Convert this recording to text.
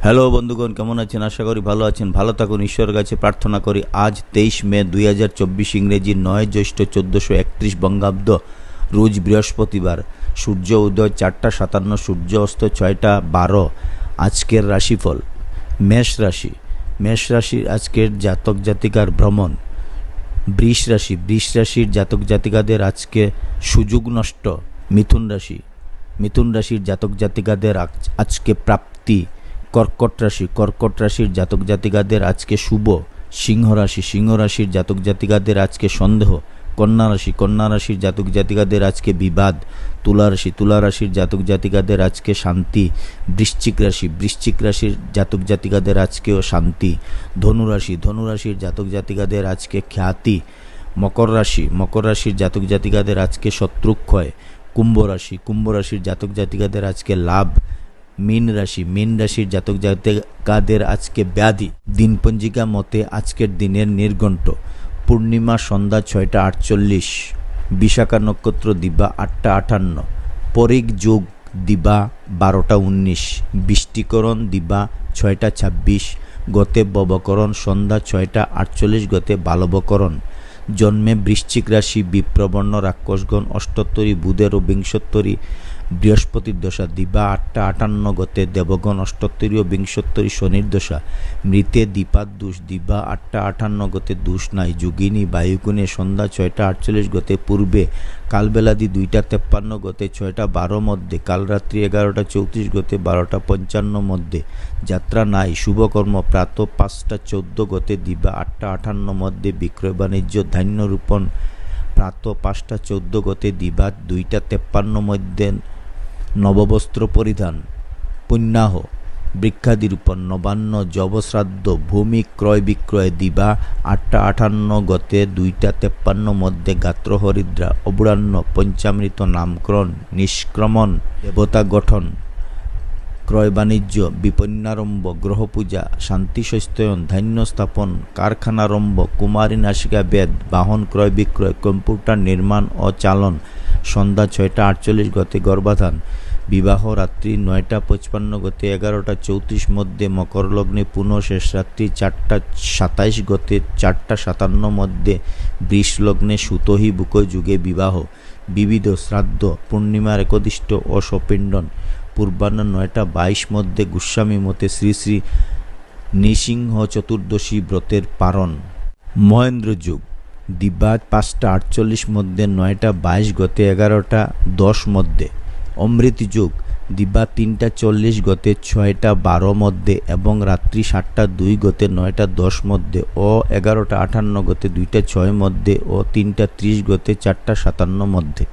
Hello বন্ধুগণ, কেমন আছেন? আশা করি ভালো আছেন। ভালো থাকুন, ঈশ্বরের কাছে প্রার্থনা করি। আজ 23 মে 2024 ইংরেজি 9 জ্যৈষ্ঠ 1431 বঙ্গাব্দ, রোজ বৃহস্পতিবার। সূর্য উদয় 4:57, সূর্য অস্ত 6:12। আজকের রাশিফল: মেষ রাশি। মেষ রাশির আজকের জাতক জাতিকার ভ্রমণ। বৃষ রাশি। বৃষ রাশির জাতক জাতিকাদের আজকে সুযোগ নষ্ট। মিথুন রাশি। মিথুন রাশির জাতক জাতিকাদের আজকে প্রাপ্তি। কর্কট রাশি। কর্কট রাশির জাতক জাতিকাদের আজকে শুভ। সিংহ রাশি। সিংহ রাশির জাতক জাতিকাদের আজকে সন্দেহ। কন্যা রাশি। কন্যা রাশির জাতক জাতিকাদের আজকে বিবাদ। তুলা রাশি। তুলা রাশির জাতক জাতিকাদের আজকে শান্তি। বৃশ্চিক রাশি। বৃশ্চিক রাশির জাতক জাতিকাদের আজকেও শান্তি। ধনু রাশি। ধনু রাশির জাতক জাতিকাদের আজকে খ্যাতি। মকর রাশি। মকর রাশির জাতক জাতিকাদের আজকে শত্রুক্ষয়। কুম্ভ রাশি। কুম্ভ রাশির জাতক জাতিকাদের আজকে লাভ। মীন রাশি। মীন রাশির জাতক জাতিকাদের আজকে ব্যাধি। দিনপঞ্জিকা মতে আজকের দিনের নির্ঘণ্ট: পূর্ণিমা সন্ধ্যা 6:48, বিশাখা নক্ষত্র দিবা 8:58, পরিগ যোগ দিবা 12:19, বৃষ্টিকরণ দিবা 6:26, গতে ববকরণ সন্ধ্যা 6:48, গতে বালবকরণ। জন্মে বৃশ্চিক রাশি, বিপ্রবর্ণ রাক্ষসগণ 78, বুধের ও বিংশোত্তরী, বৃহস্পতির দশা দিবা 8:58, গতে দেবগণ 78 ও বিংশোত্তরী, শনির দশা। মৃতে দীপাত দোষ দিবা 8:58, গতে দোষ নাই। যোগিনী বায়ুগুণে সন্ধ্যা 6:48, গতে পূর্বে। কালবেলাদি 2:53, গতে 6:12 মধ্যে। কালরাত্রি 11:34, গতে 12:55 মধ্যে। যাত্রা নাই। শুভকর্ম প্রাত 5:14, গতে দিবা 8:58 মধ্যে। বিক্রয় বাণিজ্য ধান্য রোপণ প্রাত 5:14, গতে দিবা 2:53 মধ্যে। নববস্ত্র পরিধান। পুণ্যাহ বৃক্ষাদি রোপণ, নবান্ন, যবশ্রাদ্ধ, ভূমি ক্রয় বিক্রয় দিবা 8:58, গতে 2:53 মধ্যে। গাত্র হরিদ্রা, অবরাহ্ন, পঞ্চামৃত, নামকরণ, নিষ্ক্রমণ, দেবতা গঠন, ক্রয় বাণিজ্য, বিপন্নারম্ভ, গ্রহপূজা, শান্তি সস্ত্যয়ন, ধান্য স্থাপন, কারখানারম্ভ, কুমারী নাসিকা বেদ, বাহন ক্রয় বিক্রয়, কম্পিউটার নির্মাণ ও চালন সন্ধ্যা 6:48, গতে গর্ভাধান। বিবাহ রাত্রি 9:55, গতে 11:34 মধ্যে। মকর লগ্নে পুনঃ শেষ রাত্রি 4:27, গতে 4:57 মধ্যে। বৃষ লগ্নে সুতহি বুক যুগে বিবাহ। বিবিধ শ্রাদ্ধ পূর্ণিমার একদিষ্ট ও সপিণ্ডন পূর্বাহ্ন 9:22 মধ্যে। গোস্বামী মতে শ্রী শ্রী নৃসিংহ চতুর্দশী ব্রতের পারণ। মহেন্দ্র যুগ দিবা 5:48 মধ্যে, 9:22, গতে 11:10 মধ্যে। অমৃত যুগ দিবা 3:40, গতে 6:12 মধ্যে এবং রাত্রি 7:02, গতে 9:10 মধ্যে ও 11:58, গতে 2:06 মধ্যে ও 3:30, গতে 4:57 মধ্যে।